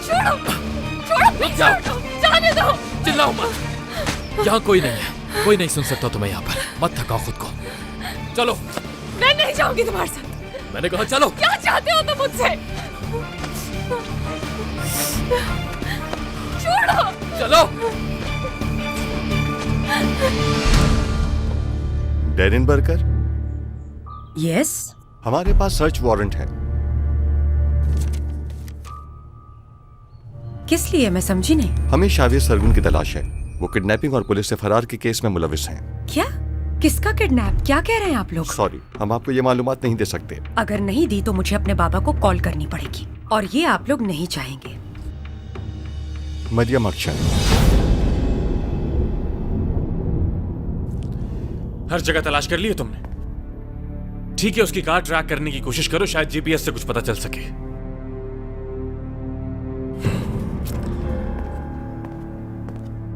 छोड़ो, छोड़ो, प्लीज छोड़ो, जाने दो। चिल्लाओ मत। यहाँ कोई नहीं है, कोई नहीं सुन सकता तुम्हें यहाँ पर। मत थकाओ खुद को। चलो। मैं नहीं जाऊंगी तुम्हारे साथ। मैंने कहा चलो। क्या चाहते हो तुम मुझसे? छोड़ो। चलो। डेनिनबर्गर, यस। हमारे पास सर्च वारंट है। किस लिए? मैं समझी नहीं। हमें शावेर सरगुन की तलाश है। वो किडनैपिंग और पुलिस से फरार के केस में मुलविस हैं। क्या? किसका किडनैप? क्या कह रहे हैं आप लोग? सॉरी, हम आपको ये मालूमात नहीं दे सकते। अगर नहीं दी तो मुझे अपने बाबा को कॉल करनी पड़ेगी, और ये आप लोग नहीं चाहेंगे। मरियम अक्षर। हर जगह तलाश कर ली है तुमने? ठीक है, उसकी कार ट्रैक करने की कोशिश करो, शायद जीपीएस से कुछ पता चल सके।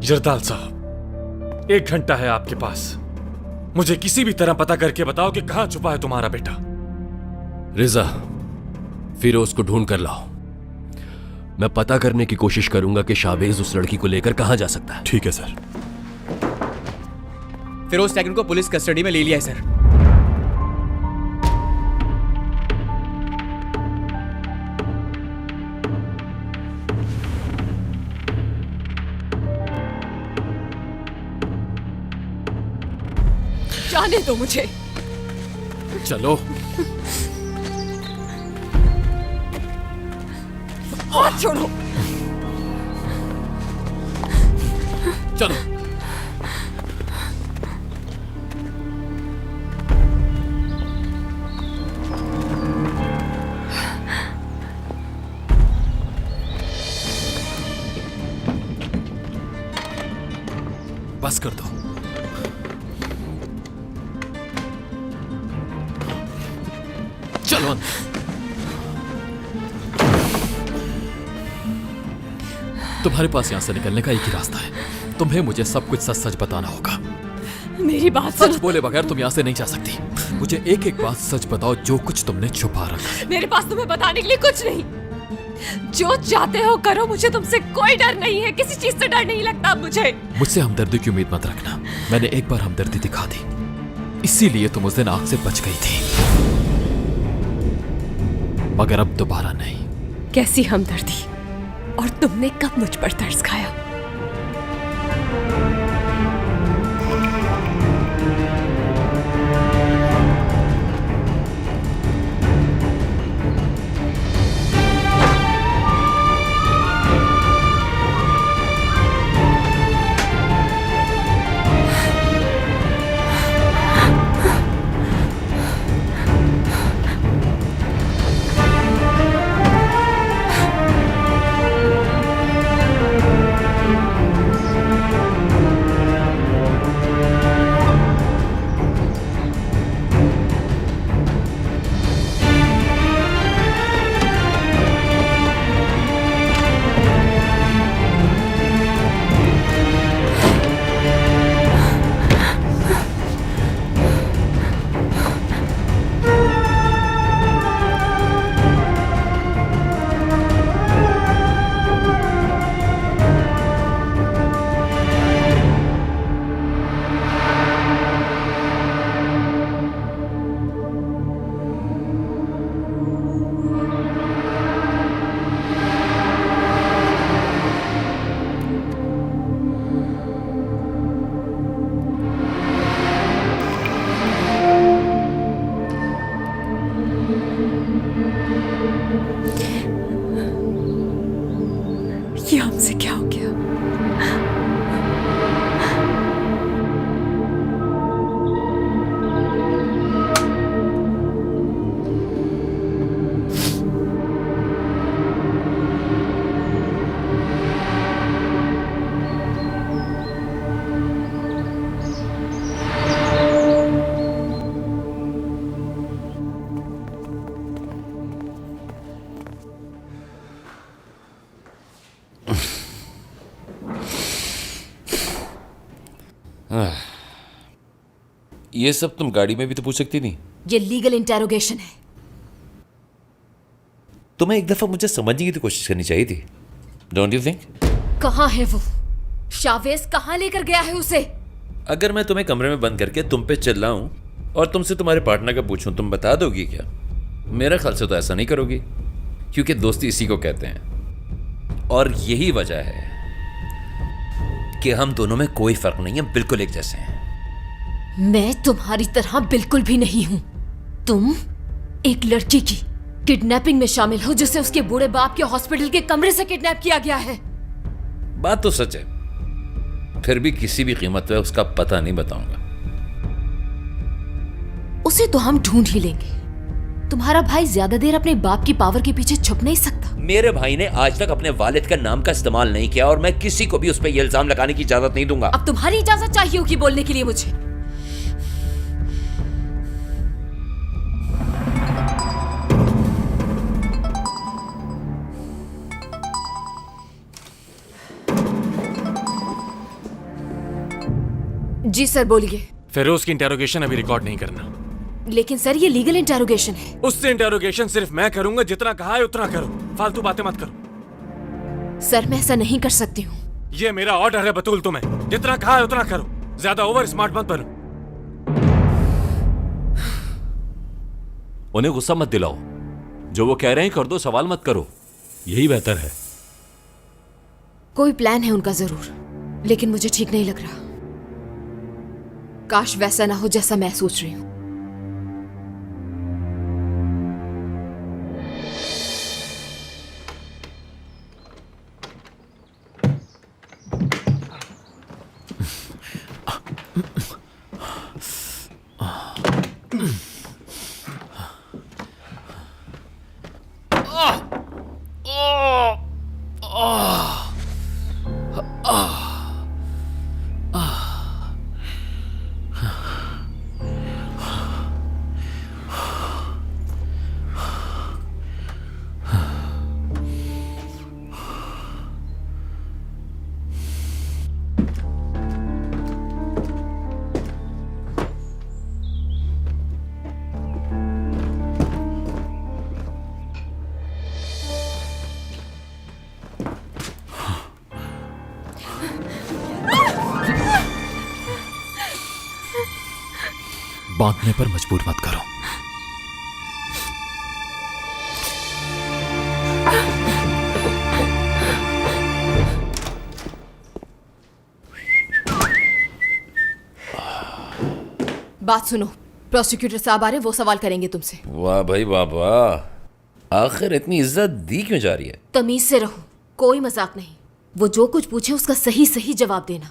जरदाल साहब, 1 घंटा है आपके पास। मुझे किसी भी तरह पता करके बताओ कि कहां छुपा है तुम्हारा बेटा। रिजा, फिरोज को ढूंढ कर लाओ। मैं पता करने की कोशिश करूंगा कि शाहबेज उस लड़की को लेकर कहां जा सकता है। ठीक है सर। फिरोज टैगन को पुलिस कस्टडी में ले लिया है सर। जाने दो मुझे। चलो। हाथ छोड़ो। चलो। बस कर दो। चलो। तुम्हारे पास यहां से निकलने का एक ही रास्ता है। तुम्हें मुझे सब कुछ सच सच बताना होगा। मेरी बात सच सुनो। बोले बगैर तुम यहां से नहीं जा सकती। मुझे एक एक बात सच बताओ, जो कुछ तुमने छुपा रखा है। मेरे पास तुम्हें बताने के लिए कुछ नहीं। जो चाहते हो करो, मुझे तुमसे कोई डर नहीं है। किसी चीज से डर नहीं लगता मुझे। मुझसे हमदर्दी की उम्मीद मत रखना। मैंने एक बार हमदर्दी दिखा दी, इसीलिए तुम उस दिन आग से बच गई थी, मगर अब दोबारा नहीं। कैसी हमदर्दी? और तुमने कब मुझ पर तरस खाया? ये हमसे क्या हो गया? ये सब तुम गाड़ी में भी तो पूछ सकती थी। ये लीगल इंटेरोगेशन है। तुम्हें एक दफा मुझे समझने की तो कोशिश करनी चाहिए थी, डोंट यू थिंक? कहाँ है वो? शावेज कहाँ लेकर गया है उसे? अगर मैं तुम्हें कमरे में बंद करके तुम पे चिल्लाऊं और तुमसे तुम्हारे पार्टनर का पूछूं, तुम बता दोगी क्या? मेरा ख्याल से तो ऐसा नहीं करोगी, क्योंकि दोस्ती इसी को कहते हैं। और यही वजह है कि हम दोनों में कोई फर्क नहीं है, बिल्कुल एक जैसे हैं। मैं तुम्हारी तरह बिल्कुल भी नहीं हूं। तुम एक लड़की की किडनैपिंग में शामिल हो जिसे उसके बूढ़े बाप के हॉस्पिटल के कमरे से किडनैप किया गया है। बात तो सच है, फिर भी किसी भी कीमत पे उसका पता नहीं बताऊंगा। उसे तो हम ढूंढ ही लेंगे। तुम्हारा भाई ज्यादा देर अपने बाप की पावर के पीछे छुप नहीं सकता। मेरे भाई ने आज तक अपने वालिद का नाम का इस्तेमाल नहीं किया और मैं किसी को भी उस पर यह इल्जाम लगाने की इजाजत नहीं दूंगा। अब तुम्हारी इजाजत चाहिए होगी बोलने के लिए मुझे। जी सर, बोलिए। फिरोज की इंटेरोगेशन अभी रिकॉर्ड नहीं करना। लेकिन सर, ये लीगल इंटेरोगेशन है। उससे इंटेरोगेशन सिर्फ मैं करूंगा, जितना कहा है उतना करो, फालतू बातें मत करो। सर, मैं ऐसा नहीं कर सकती हूँ। ये मेरा ऑर्डर है बतूल, तुम्हें जितना कहा है उतना करो, ज्यादा ओवर स्मार्ट मत बनो। उन्हें गुस्सा मत दिलाओ, जो वो कह रहे हैं कर दो, सवाल मत करो, यही बेहतर है। कोई प्लान है उनका जरूर, लेकिन मुझे ठीक नहीं लग रहा। काश वैसा ना हो जैसा मैं सोच रही हूँ। बांधने पर मजबूर मत करो। बात सुनो, प्रोसिक्यूटर साहब आ रहे, वो सवाल करेंगे तुमसे। वाह भाई वाह वाह, आखिर इतनी इज्जत दी क्यों जा रही है? तमीज से रहो, कोई मजाक नहीं। वो जो कुछ पूछे उसका सही सही जवाब देना।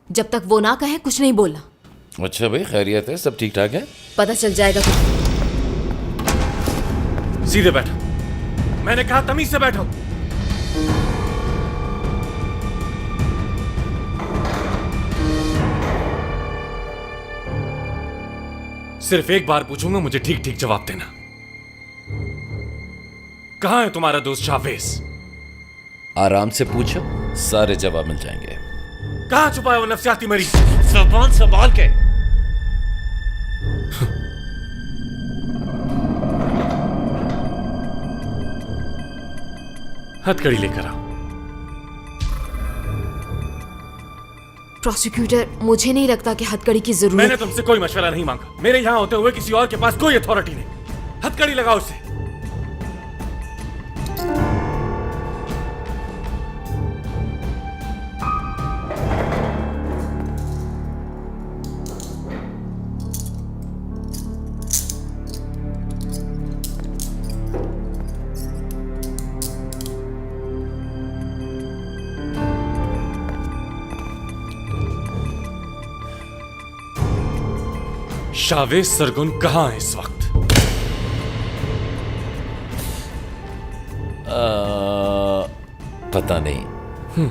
जब तक वो ना कहे कुछ नहीं बोलना। अच्छा भाई, खैरियत है? सब ठीक ठाक है? पता चल जाएगा तुम्हें। सीधे बैठो, मैंने कहा तमीज से बैठो। सिर्फ एक बार पूछूंगा, मुझे ठीक ठीक जवाब देना। कहां है तुम्हारा दोस्त शावेज? आराम से पूछो, सारे जवाब मिल जाएंगे। कहां छुपा है वो नफसियाती मरीज? ज़बान संभाल के। हथकड़ी लेकर आओ। प्रोसिक्यूटर, मुझे नहीं लगता कि हथकड़ी की जरूरत। मैंने तुमसे कोई मशवरा नहीं मांगा। मेरे यहां होते हुए किसी और के पास कोई अथॉरिटी नहीं। हथकड़ी लगाओ उसे। शावेज सरगुन कहां है इस वक्त? पता नहीं।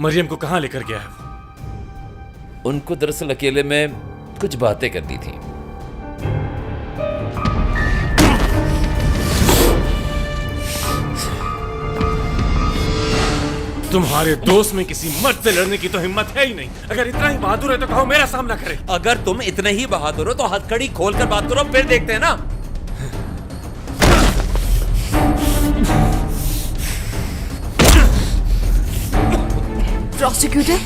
मरियम को कहां लेकर गया है वो? उनको दरअसल अकेले में कुछ बातें करनी थी। तुम्हारे दोस्त में किसी मर्द से लड़ने की तो हिम्मत है ही नहीं। अगर इतना ही बहादुर है तो कहो मेरा सामना करे। अगर तुम इतने ही बहादुर हो तो हथकड़ी खोलकर बात करो, फिर देखते हैं ना। प्रोसिक्यूटर,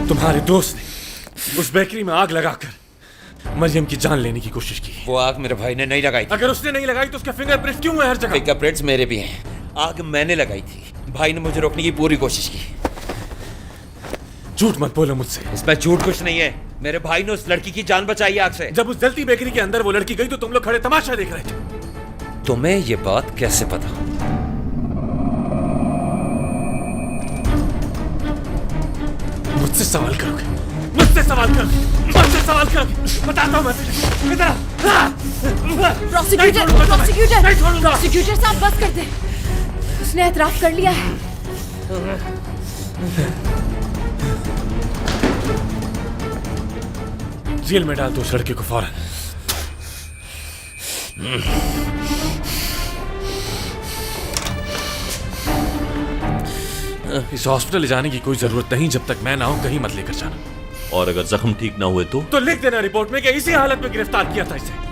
तुम्हारे दोस्त ने उस बेकरी में आग लगाकर मरियम की जान लेने की कोशिश की। वो आग मेरे भाई ने नहीं लगाई थी। अगर उसने नहीं लगाई तो उसके फिंगरप्रिंट्स क्यों है हर जगह? फिंगरप्रिंट्स मेरे भी हैं। आग मैंने लगाई थी। भाई ने मुझे रोकने की पूरी कोशिश की। झूठ मत बोलो मुझसे। इसमें झूठ कुछ नहीं है। मेरे भाई ने उस लड़की की जान बचाई आग से। जब उस जलती बेकरी के अंदर वो लड़की गई तो तुम लोग खड़े तमाशा देख रहे थे। तुम्हें ये बात कैसे पता? मुझसे सवाल करोगे? मुझसे सवाल करोगे? मुझसे सवाल करोगे? बताता हूं मैं तुझे। इधर आ। प्रोसिक्यूटर, प्रोसिक्यूटर, प्रोसिक्यूटर साहब बस कर दे। उसने एतराफ कर लिया है। जेल में डाल दो उस लड़के को फौरन। इस हॉस्पिटल ले जाने की कोई जरूरत नहीं जब तक मैं ना हूं। कहीं मत लेकर जाना। और अगर जख्म ठीक ना हुए तो लिख देना रिपोर्ट में कि इसी हालत में गिरफ्तार किया था इसे।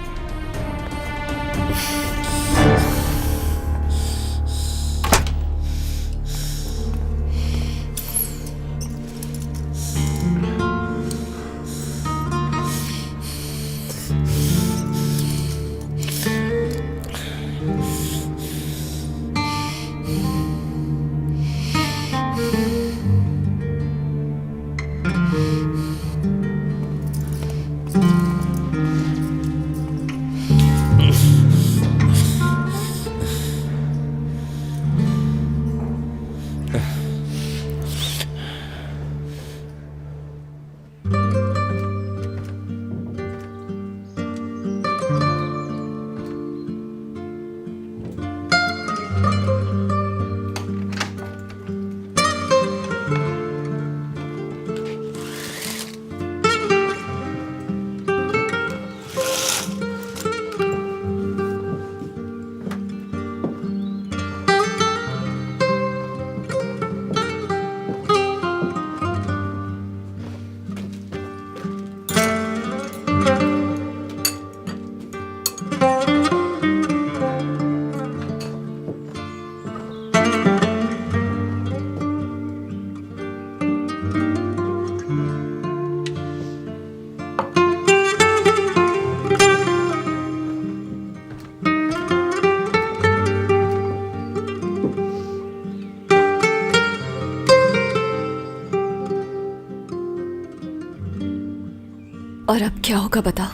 और अब क्या होगा बताओ?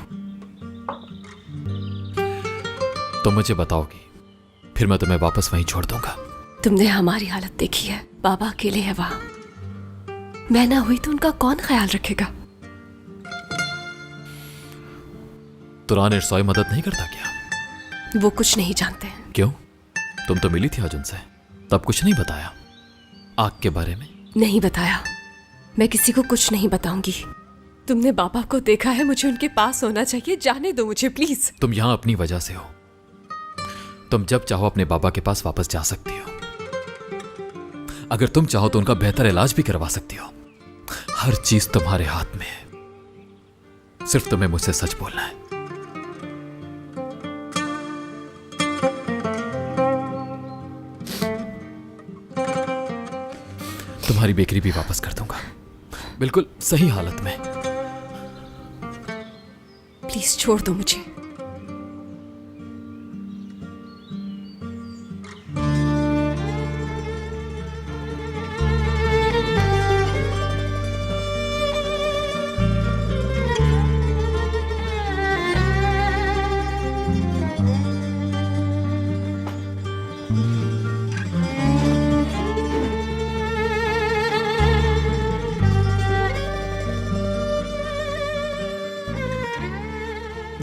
तो मुझे बताओगी, फिर मैं तुम्हें वापस वहीं छोड़ दूंगा। तुमने हमारी हालत देखी है। बाबा अकेले है वहां। मैं ना हुई तो उनका कौन ख्याल रखेगा? तुरान इरसोई मदद नहीं करता क्या? वो कुछ नहीं जानते। क्यों? तुम तो मिली थी आज उनसे, तब कुछ नहीं बताया आग के बारे में? नहीं बताया। मैं किसी को कुछ नहीं बताऊंगी। तुमने बाबा को देखा है, मुझे उनके पास होना चाहिए। जाने दो मुझे प्लीज। तुम यहां अपनी वजह से हो। तुम जब चाहो अपने बाबा के पास वापस जा सकती हो। अगर तुम चाहो तो उनका बेहतर इलाज भी करवा सकती हो। हर चीज तुम्हारे हाथ में है। सिर्फ तुम्हें मुझसे सच बोलना है। तुम्हारी बेकरी भी वापस कर दूंगा, बिल्कुल सही हालत में। प्लीज छोड़ दो मुझे।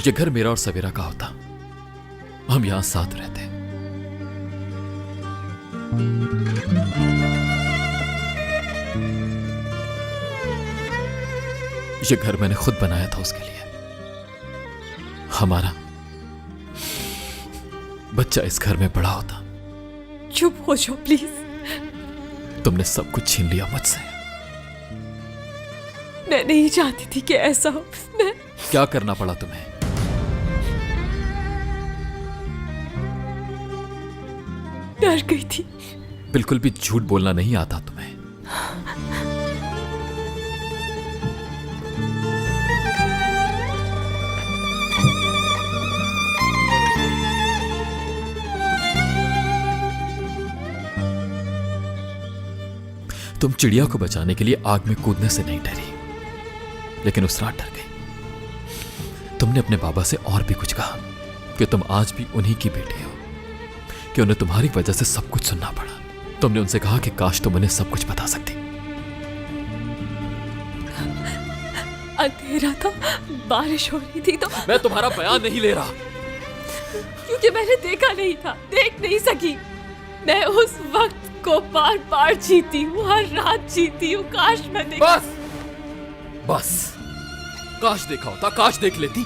ये घर मेरा और सवेरा का होता, हम यहां साथ रहते। ये घर मैंने खुद बनाया था उसके लिए। हमारा बच्चा इस घर में बड़ा होता। चुप हो जाओ प्लीज। तुमने सब कुछ छीन लिया मुझसे। मैं नहीं चाहती थी कि ऐसा हो। मैं क्या करना पड़ा तुम्हें? डर गई थी। बिल्कुल भी झूठ बोलना नहीं आता तुम्हें। तुम चिड़िया को बचाने के लिए आग में कूदने से नहीं डरी, लेकिन उस रात डर गई। तुमने अपने बाबा से और भी कुछ कहा कि तुम आज भी उन्हीं की बेटी हो, कि उन्हें तुम्हारी वजह से सब कुछ सुनना पड़ा। तुमने उनसे कहा कि काश तुम उन्हें सब कुछ बता सकती। अंधेरा था, बारिश हो रही थी, तो मैं तुम्हारा बयान नहीं ले रहा। क्योंकि मैंने देखा नहीं था, देख नहीं सकी। मैं उस वक्त को बार बार जीती हूँ, हर रात जीती हूँ। काश मैं बस काश देखा होता, काश देख लेती।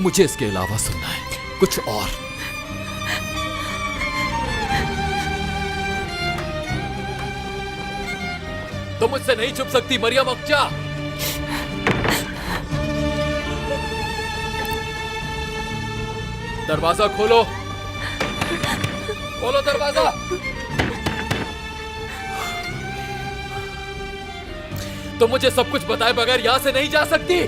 मुझे इसके अलावा सुनना है कुछ और। तुम मुझसे नहीं छुप सकती मरियम अक्चा। दरवाजा खोलो, खोलो दरवाजा। तुम मुझे सब कुछ बताए बगैर यहां से नहीं जा सकती।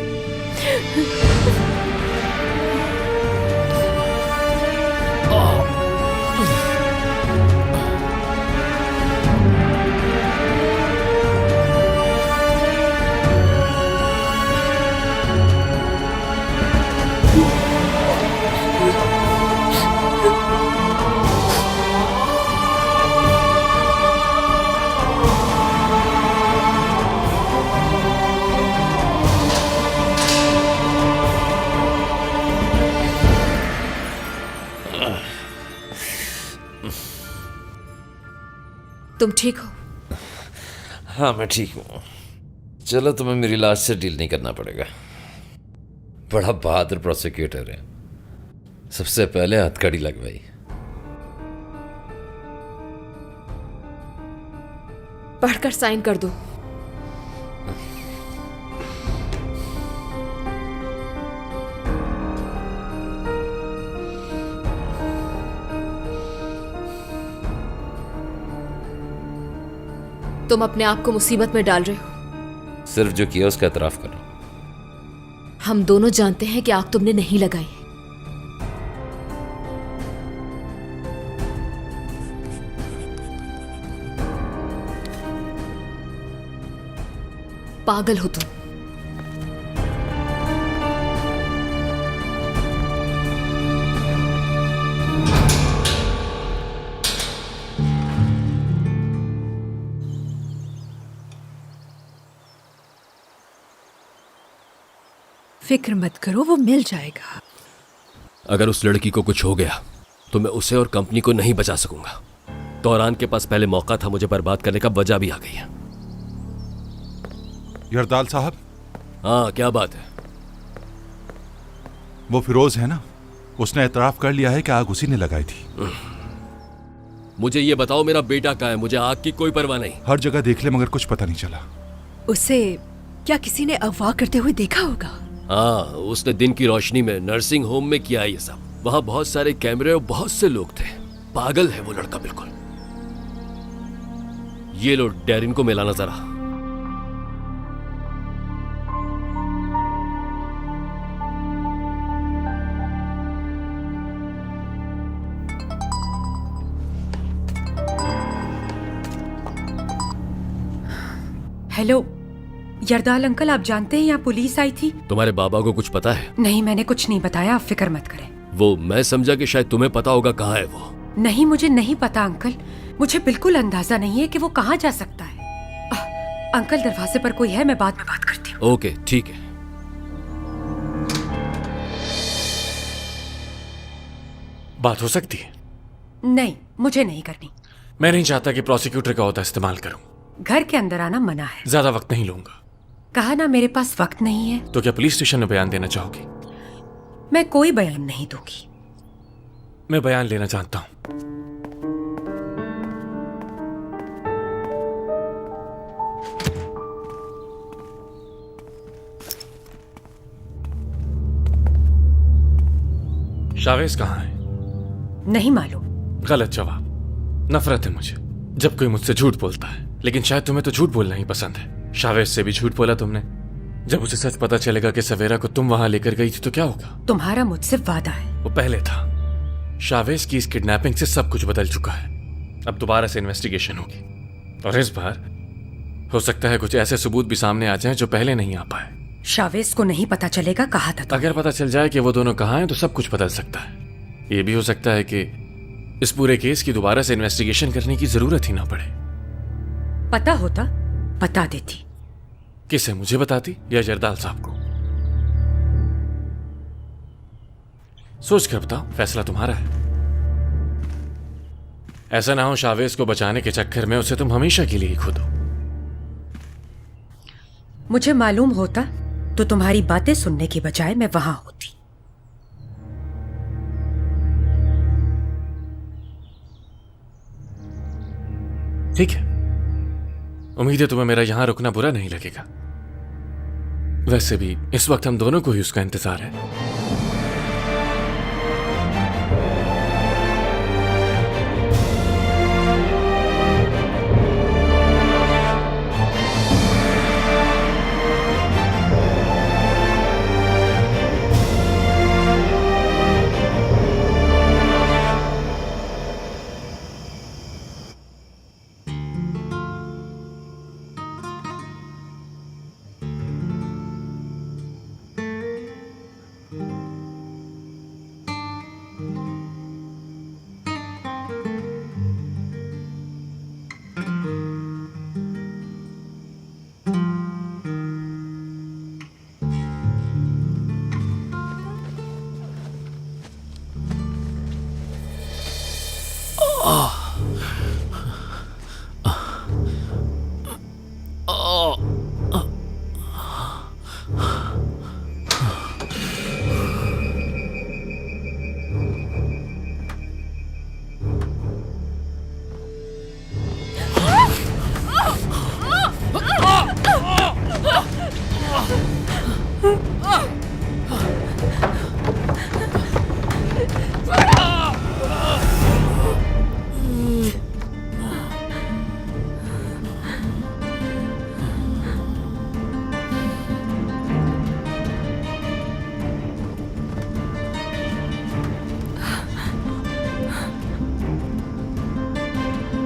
तुम ठीक हो? हाँ मैं ठीक हूँ। चलो तुम्हें मेरी लाश से डील नहीं करना पड़ेगा। बड़ा बहादुर प्रोसिक्यूटर है, सबसे पहले हथकड़ी लगवाई। पढ़कर साइन कर दो। तुम अपने आप को मुसीबत में डाल रहे हो। सिर्फ जो किया उसका एतराफ करो। हम दोनों जानते हैं कि आग तुमने नहीं लगाई। पागल हो तुम। फिक्र मत करो, वो मिल जाएगा। अगर उस लड़की को कुछ हो गया तो मैं उसे और कंपनी को नहीं बचा सकूंगा। तौरान के पास पहले मौका था मुझे बर्बाद करने का, वजह भी आ गई है। यरदाल साहब। हाँ क्या बात है? वो फिरोज है ना, उसने एतराफ कर लिया है कि आग उसी ने लगाई थी। मुझे ये बताओ मेरा बेटा कहाँ है? मुझे आग की कोई परवाह नहीं। हर जगह देख ले मगर कुछ पता नहीं चला। उसे क्या किसी ने अगवा करते हुए देखा होगा? हाँ, उसने दिन की रोशनी में नर्सिंग होम में किया ये सब। वहां बहुत सारे कैमरे और बहुत से लोग थे। पागल है वो लड़का बिल्कुल। ये लो डैरिन को मिलाना जरा। हेलो यरदाल अंकल, आप जानते हैं यहाँ पुलिस आई थी। तुम्हारे बाबा को कुछ पता है? नहीं, मैंने कुछ नहीं बताया, आप फिक्र मत करें। वो मैं समझा कि शायद तुम्हें पता होगा कहाँ है वो। नहीं, मुझे नहीं पता अंकल। मुझे बिल्कुल अंदाजा नहीं है कि वो कहाँ जा सकता है। अंकल दरवाजे पर कोई है, मैं बाद में बात करती हूँ। ओके ठीक है। बात हो सकती है? नहीं, मुझे नहीं करनी। मैं नहीं चाहता कि प्रोसिक्यूटर का ओहदा इस्तेमाल करूं। घर के अंदर आना मना है। ज्यादा वक्त नहीं लूंगा। कहा ना मेरे पास वक्त नहीं है। तो क्या पुलिस स्टेशन में बयान देना चाहोगी? मैं कोई बयान नहीं दूंगी। मैं बयान लेना चाहता हूं। शावेज कहाँ है? नहीं मालूम। गलत जवाब। नफरत है मुझे। जब कोई मुझसे झूठ बोलता है, लेकिन शायद तुम्हें तो झूठ बोलना ही पसंद है। शावेज से भी झूठ बोला तुमने। जब उसे सच पता चलेगा कि सवेरा को तुम वहां लेकर गई थी तो क्या होगा? तुम्हारा मुझसे वादा है। वो पहले था। शावेज की इस किडनैपिंग से सब कुछ बदल चुका है। अब दोबारा से इन्वेस्टिगेशन होगी, और इस बार हो सकता है कुछ ऐसे सबूत भी सामने आ जाएं जो पहले नहीं आ पाए। शावेज को नहीं पता चलेगा कहा था अगर पता चल जाए कि वो दोनों कहाँ हैं तो सब कुछ बदल सकता है। ये भी हो सकता है कि इस पूरे केस की दोबारा से इन्वेस्टिगेशन करने की जरूरत ही ना पड़े। पता होता बता देती। किसे, मुझे बताती या जरदाल साहब को? सोच कर बताओ, फैसला तुम्हारा है। ऐसा ना हो शावेज को बचाने के चक्कर में उसे तुम हमेशा के लिए ही खो दो। मुझे मालूम होता तो तुम्हारी बातें सुनने की बजाय मैं वहां होती। ठीक है, उम्मीद है तुम्हें मेरा यहां रुकना बुरा नहीं लगेगा। वैसे भी इस वक्त हम दोनों को ही उसका इंतजार है।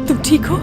तुम ठीक हो?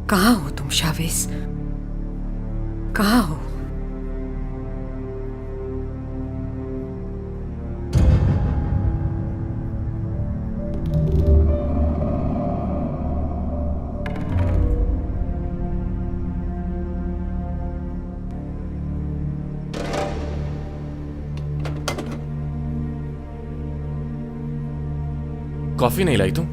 कहाँ हो तुम शावेज? कहाँ हो? कॉफी नहीं लाई तुम?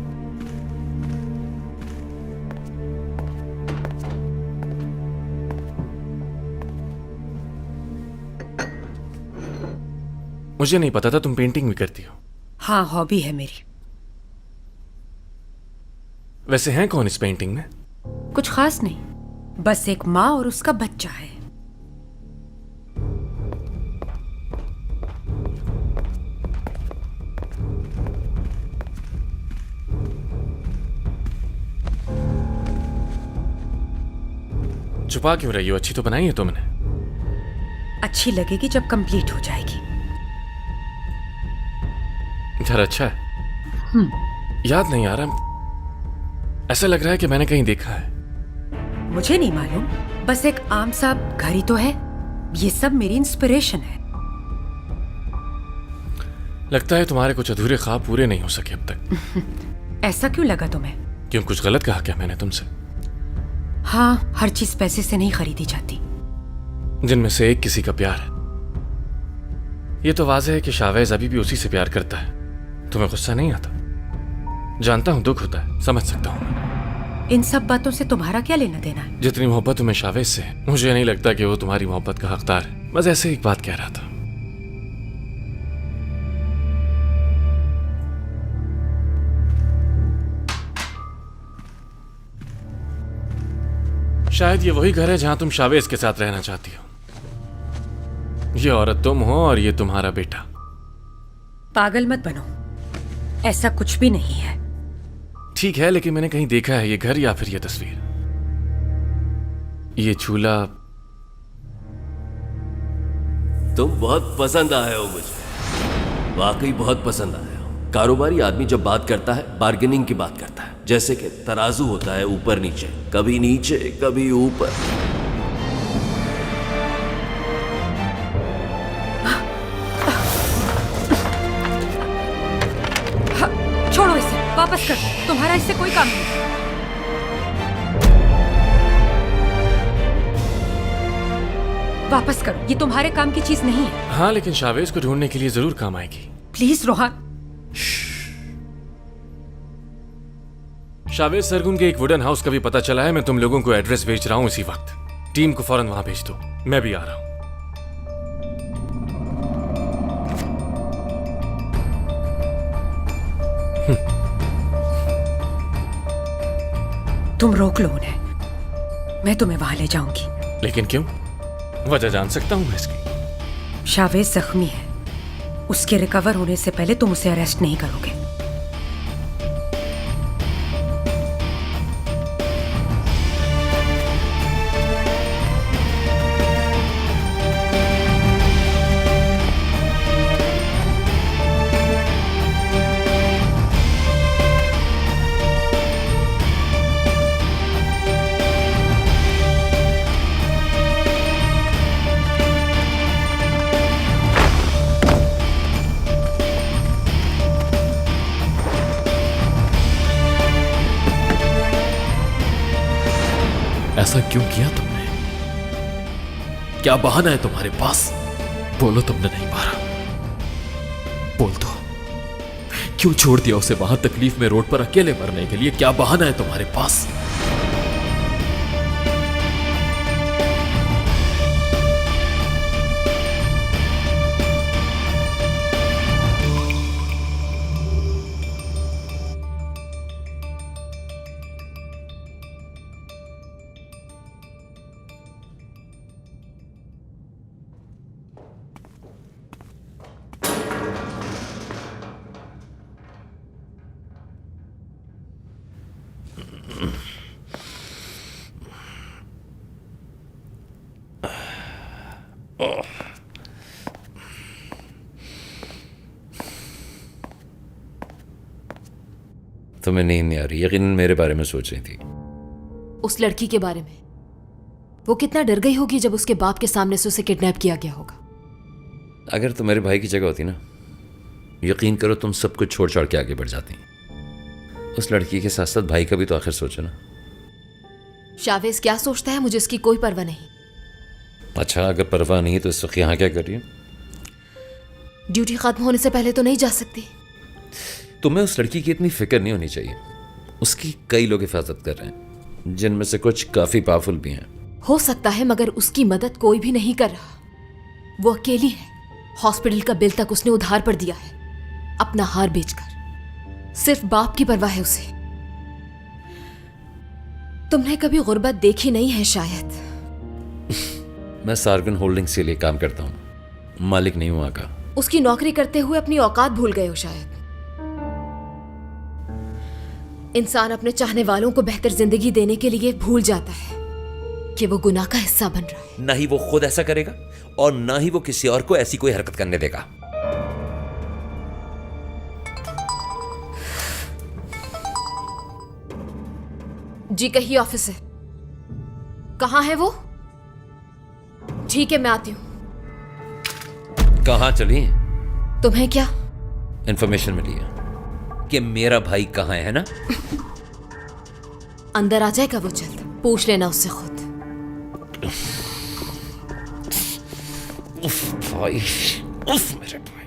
मुझे नहीं पता था तुम पेंटिंग भी करती हो। हाँ, हॉबी है मेरी। वैसे हैं कौन इस पेंटिंग में? कुछ खास नहीं, बस एक माँ और उसका बच्चा है। छुपा क्यों रही हो? अच्छी तो बनाई है तुमने। अच्छी लगेगी जब कंप्लीट हो जाएगी। घर अच्छा है? याद नहीं आ रहा, ऐसा लग रहा है कि मैंने कहीं देखा है। मुझे नहीं मालूम, बस एक आम सा घर ही तो है। ये सब मेरी इंस्पिरेशन है। लगता है तुम्हारे कुछ अधूरे ख्वाब पूरे नहीं हो सके अब तक। ऐसा क्यों लगा तुम्हें? क्यों, कुछ गलत कहा क्या मैंने तुमसे? हाँ, हर चीज पैसे से नहीं खरीदी जाती। जिनमें से एक किसी का प्यार है। ये तो वाज़ेह है कि शावेज अभी भी उसी से प्यार करता है। तुम्हें गुस्सा नहीं आता? जानता हूं दुख होता है, समझ सकता हूं। इन सब बातों से तुम्हारा क्या लेना देना है? जितनी मोहब्बत तुम्हें शावेज से है, मुझे नहीं लगता कि वो तुम्हारी मोहब्बत का हकदार है। बस ऐसे एक बात कह रहा था। शायद ये वही घर है जहां तुम शावेज के साथ रहना चाहती हो। ये औरत तुम हो और ये तुम्हारा बेटा। पागल मत बनो, ऐसा कुछ भी नहीं है। ठीक है, लेकिन मैंने कहीं देखा है ये घर या फिर ये तस्वीर, ये झूला। तुम बहुत पसंद आए हो मुझे, वाकई बहुत पसंद आए हो। कारोबारी आदमी जब बात करता है बार्गेनिंग की बात करता है, जैसे कि तराजू होता है ऊपर नीचे, कभी ऊपर। छोड़ो इसे, वापस कर। तुम्हारा इससे कोई काम नहीं। वापस करो, ये तुम्हारे काम की चीज नहीं है। हाँ, लेकिन शावेज को ढूंढने के लिए जरूर काम आएगी। प्लीज रोहन। शावेज सरगुन के एक वुडन हाउस का भी पता चला है। मैं तुम लोगों को एड्रेस भेज रहा हूं इसी वक्त। टीम को फौरन वहां भेज दो, मैं भी आ रहा हूं। तुम रोक लो उन्हें, मैं तुम्हें वहां ले जाऊंगी। लेकिन क्यों? वजह जान सकता हूं मैं इसकी? शावेज जख्मी है, उसके रिकवर होने से पहले तुम उसे अरेस्ट नहीं करोगे। ऐसा क्यों किया तुमने? क्या बहाना है तुम्हारे पास? बोलो, तुमने नहीं मारा, बोल दो। क्यों छोड़ दिया उसे वहां तकलीफ में रोड पर अकेले मरने के लिए? क्या बहाना है तुम्हारे पास? तुम्हें नींद नहीं आ रही? यकीनन मेरे बारे में सोच रही थी। उस लड़की के बारे में। वो कितना डर गई होगी जब उसके बाप के सामने से उसे किडनैप किया गया होगा। अगर तुम मेरे भाई की जगह होती ना, यकीन करो तुम सब कुछ छोड़ छाड़ के आगे बढ़ जाती। उस लड़की के साथ साथ भाई का भी तो आखिर सोचो ना। शावेज क्या सोचता है मुझे उसकी कोई परवाह नहीं। अच्छा, अगर परवाह नहीं है तो इस वक्त यहाँ क्या कर रही हो? ड्यूटी खत्म होने से पहले तो नहीं जा सकती। तुम्हें उस लड़की की इतनी फिक्र नहीं होनी चाहिए। उसकी कई लोग हिफाजत कर रहे हैं, जिनमें से कुछ काफी पावरफुल भी हैं। हो सकता है, मगर उसकी मदद कोई भी नहीं कर रहा। वो अकेली है। हॉस्पिटल का बिल तक उसने उधार पर दिया है, अपना हार बेचकर। सिर्फ बाप की परवाह है उसे। तुमने कभी गुर्बत देखी नहीं है शायद। मैं सार्गन होल्डिंग्स के लिए काम करता हूँ, मालिक नहीं हूँ वहाँ का। उसकी नौकरी करते हुए अपनी औकात भूल गए हो शायद। इंसान अपने चाहने वालों को बेहतर जिंदगी देने के लिए भूल जाता है। कि वो गुनाह का हिस्सा बन रहा है। ना ही वो खुद ऐसा करेगा और ना ही वो किसी और को ऐसी कोई हरकत करने देगा। जी कहिए ऑफिसर, कहाँ है वो? ठीक है, मैं आती हूँ। कहां चली? तुम्हें क्या? इंफॉर्मेशन मिली है कि मेरा भाई कहां है ना? अंदर आ जाएगा वो जल्द, पूछ लेना उससे खुद। उफ भाई, उफ मेरे भाई।